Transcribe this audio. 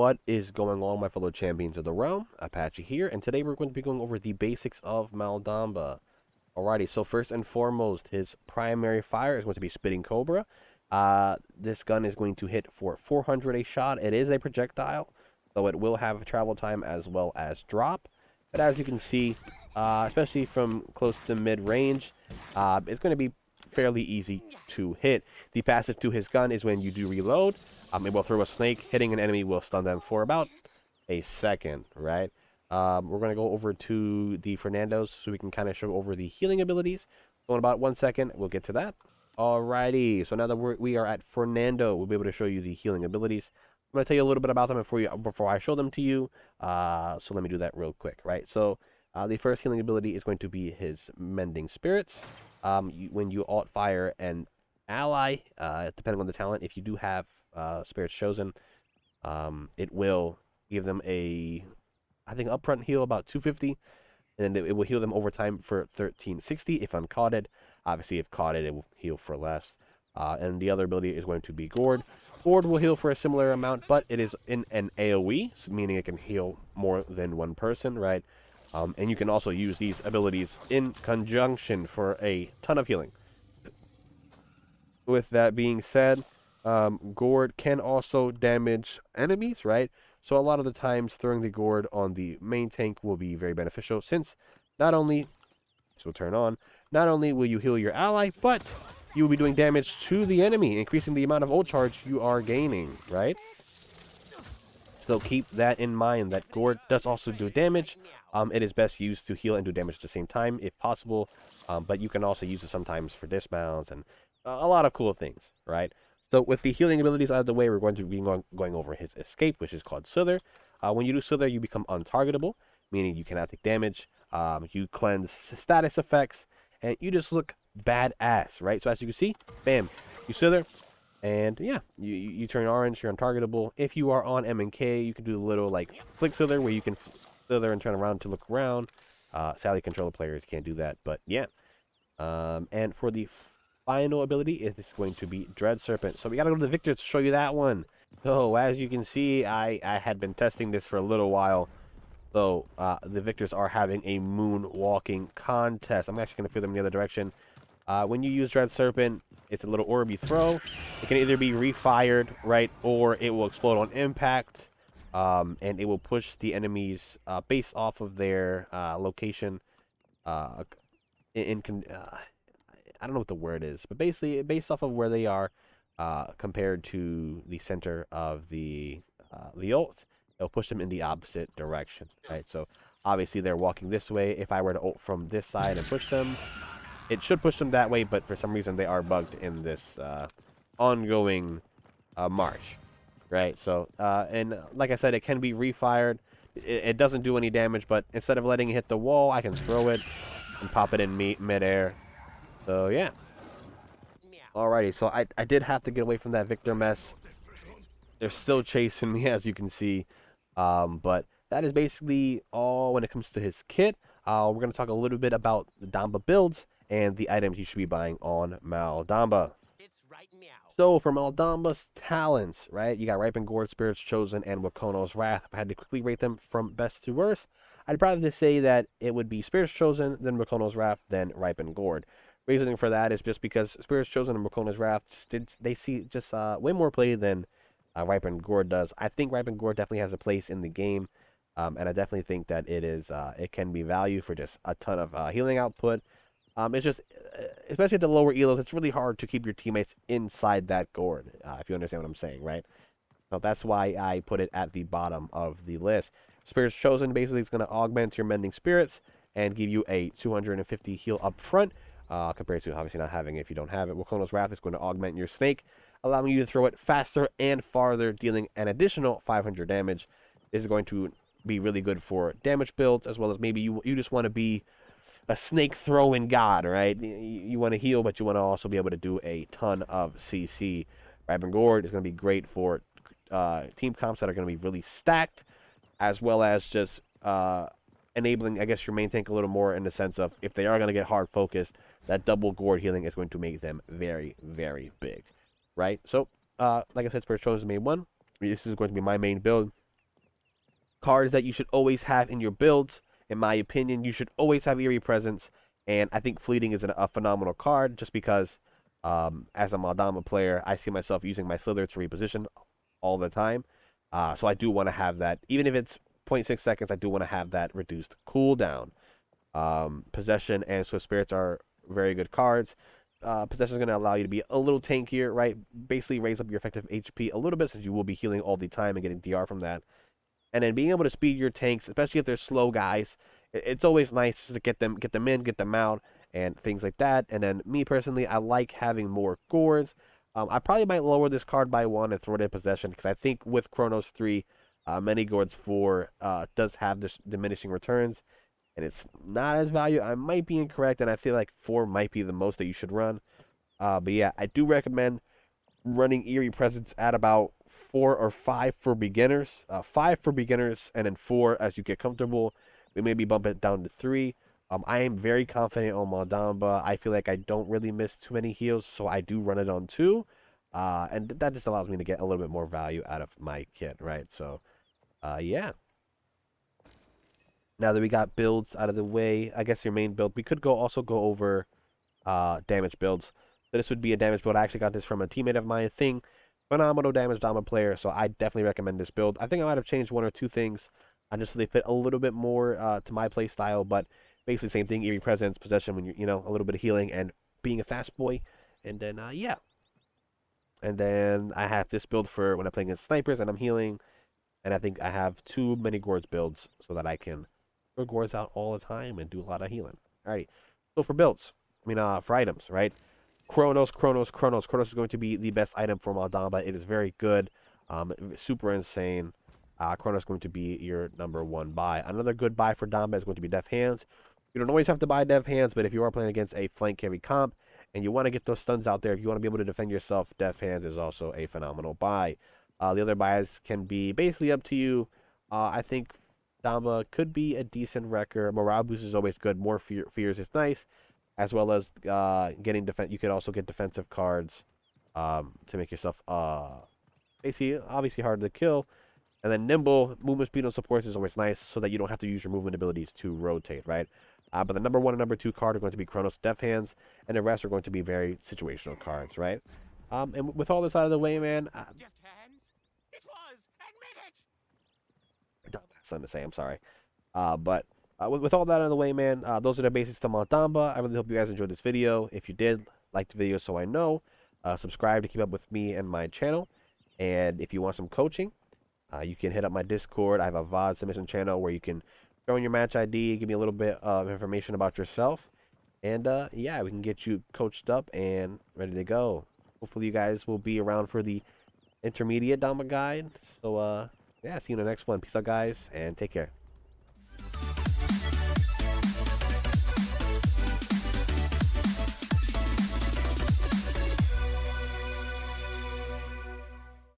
What is going on, my fellow champions of the realm? Apache here, and today we're going to be going over the basics of Maldamba. Alrighty, so first and foremost, his primary fire is going to be Spitting Cobra. This gun is going to hit for 400 a shot. It is a projectile, so it will have travel time as well as drop. But as you can see, especially from close to mid-range, it's going to be fairly easy to hit. The passive to his gun is when you do reload, it will throw a snake. Hitting an enemy will stun them for about a second, right? We're going to go over to the Fernando's so we can kind of show over the healing abilities. So in about 1 second, we'll get to that. Alrighty, so now that we are at Fernando, we'll be able to show you the healing abilities. I'm going to tell you a little bit about them before I show them to you. So let me do that real quick, right? So the first healing ability is going to be his Mending Spirits. When you alt fire an ally, depending on the talent, if you do have Spirits Chosen, it will give them I think upfront heal about 250, and then it will heal them over time for 1360 if uncaughted. Obviously, if caught it will heal for less. And the other ability is going to be Gourd. Gourd will heal for a similar amount, but it is in an AoE, meaning it can heal more than one person, right? And you can also use these abilities in conjunction for a ton of healing. With that being said, Gourd can also damage enemies, right? So a lot of the times throwing the Gourd on the main tank will be very beneficial, since not only, this will turn on, not only will you heal your ally, but you will be doing damage to the enemy, increasing the amount of ult charge you are gaining, right? So keep that in mind, that Gourd does also do damage. It is best used to heal and do damage at the same time, if possible. But you can also use it sometimes for dismounts and a lot of cool things, right? So with the healing abilities out of the way, we're going to be going over his escape, which is called Slither. When you do Slither, you become untargetable, meaning you cannot take damage. You cleanse status effects, and you just look badass, right? So as you can see, bam, you Slither, and yeah, you turn orange, you're untargetable. If you are on M and K, you can do a little like flick Slither, where you can Slither and turn around to look around. Sadly, controller players can't do that, but yeah. And for the final ability, is going to be Dread Serpent. So we gotta go to the Victors to show you that one. So as you can see, I had been testing this for a little while. So the Victors are having a moonwalking contest. I'm actually gonna throw them in the other direction. When you use Dread Serpent, it's a little orb you throw. It can either be refired, right, or it will explode on impact, and it will push the enemies based off of their location. I don't know what the word is, but basically based off of where they are compared to the center of the ult, it'll push them in the opposite direction, right? So obviously they're walking this way. If I were to ult from this side and push them, it should push them that way, but for some reason they are bugged in this ongoing march, right? So, and like I said, it can be refired. It doesn't do any damage, but instead of letting it hit the wall, I can throw it and pop it in midair. So, yeah. Alrighty, so I did have to get away from that Victor mess. They're still chasing me, as you can see. But that is basically all when it comes to his kit. We're going to talk a little bit about the Damba builds and the items you should be buying on Maldamba. So for Maldamba's talents, right, you got Ripen Gourd, Spirits Chosen, and Wakono's Wrath. If I had to quickly rate them from best to worst, I'd probably say that it would be Spirits Chosen, then Wakono's Wrath, then Ripen Gourd. Reasoning for that is just because Spirits Chosen and Wakono's Wrath, they see just way more play than Ripen Gourd does. I think Ripen Gourd definitely has a place in the game, and I definitely think that it can be value for just a ton of healing output. It's just, especially at the lower elos, it's really hard to keep your teammates inside that gourd, if you understand what I'm saying, right? So that's why I put it at the bottom of the list. Spirits Chosen basically is going to augment your Mending Spirits and give you a 250 heal up front, compared to obviously not having it if you don't have it. Wakono's Wrath is going to augment your snake, allowing you to throw it faster and farther, dealing an additional 500 damage. This is going to be really good for damage builds, as well as maybe you just want to be a snake throwing god, right? You want to heal, but you want to also be able to do a ton of CC. Ripen Gourd is going to be great for team comps that are going to be really stacked, as well as just enabling, I guess, your main tank a little more in the sense of if they are going to get hard focused, that double Gourd healing is going to make them very, very big, right? So, like I said, Spirit Chosen is main one. This is going to be my main build. cards that you should always have in your builds. In my opinion, you should always have Eerie Presence, and I think Fleeting is a phenomenal card just because, as a Maldama player, I see myself using my Slither to reposition all the time. So I do want to have that, even if it's zero point 0.6 seconds, I do want to have that reduced cooldown. Possession and Swift Spirits are very good cards. Possession is going to allow you to be a little tankier, right? Basically raise up your effective HP a little bit since you will be healing all the time and getting DR from that. And then being able to speed your tanks, especially if they're slow guys, it's always nice just to get them in, get them out, and things like that. And then me personally, I like having more Gourds. I probably might lower this card by one and throw it in possession because I think with Chronos 3, many Gourds 4 does have this diminishing returns, and it's not as value. I might be incorrect, and I feel like 4 might be the most that you should run. But yeah, I do recommend running Eerie Presence at about 4 or 5 for beginners. 5 for beginners, and then 4 as you get comfortable. We maybe bump it down to 3. I am very confident on Maldamba. I feel like I don't really miss too many heals, so I do run it on 2. And that just allows me to get a little bit more value out of my kit, right? So, yeah. Now that we got builds out of the way, I guess your main build, we could also go over damage builds. So this would be a damage build. I actually got this from a teammate of mine. Thing, phenomenal damage Dama player, so I definitely recommend this build. I think I might have changed 1 or 2 things, just so they fit a little bit more to my play style, but basically same thing. Eerie Presence, possession when you're, a little bit of healing, and being a fast boy. And then yeah, and then I have this build for when I'm playing against snipers and I'm healing, and I think I have too many Gourds builds so that I can throw Gourds out all the time and do a lot of healing. Alrighty, so for builds, for items, right? Chronos. Chronos is going to be the best item for Maldamba. It is very good, super insane. Chronos is going to be your #1 buy. Another good buy for Damba is going to be Def Hands. You don't always have to buy Def Hands, but if you are playing against a flank carry comp and you want to get those stuns out there, if you want to be able to defend yourself, Def Hands is also a phenomenal buy. The other buys can be basically up to you. I think Damba could be a decent wrecker. Morale boost is always good. More fears is nice, as well as getting defense. You could also get defensive cards to make yourself basically obviously harder to kill. And then nimble movement speed and supports is always nice, so that you don't have to use your movement abilities to rotate, right? But the #1 and #2 card are going to be Chronos, Def Hands, and the rest are going to be very situational cards, right? And with all this out of the way, man, Deft hands? It was! Admit it! dumb something to say. I'm sorry. But with all that out of the way, man, those are the basics to Montamba. I really hope you guys enjoyed this video. If you did, like the video so I know. Subscribe to keep up with me and my channel. And if you want some coaching, you can hit up my Discord. I have a VOD submission channel where you can throw in your match ID, give me a little bit of information about yourself. And yeah, we can get you coached up and ready to go. Hopefully you guys will be around for the intermediate Dama guide. So yeah, see you in the next one. Peace out, guys, and take care.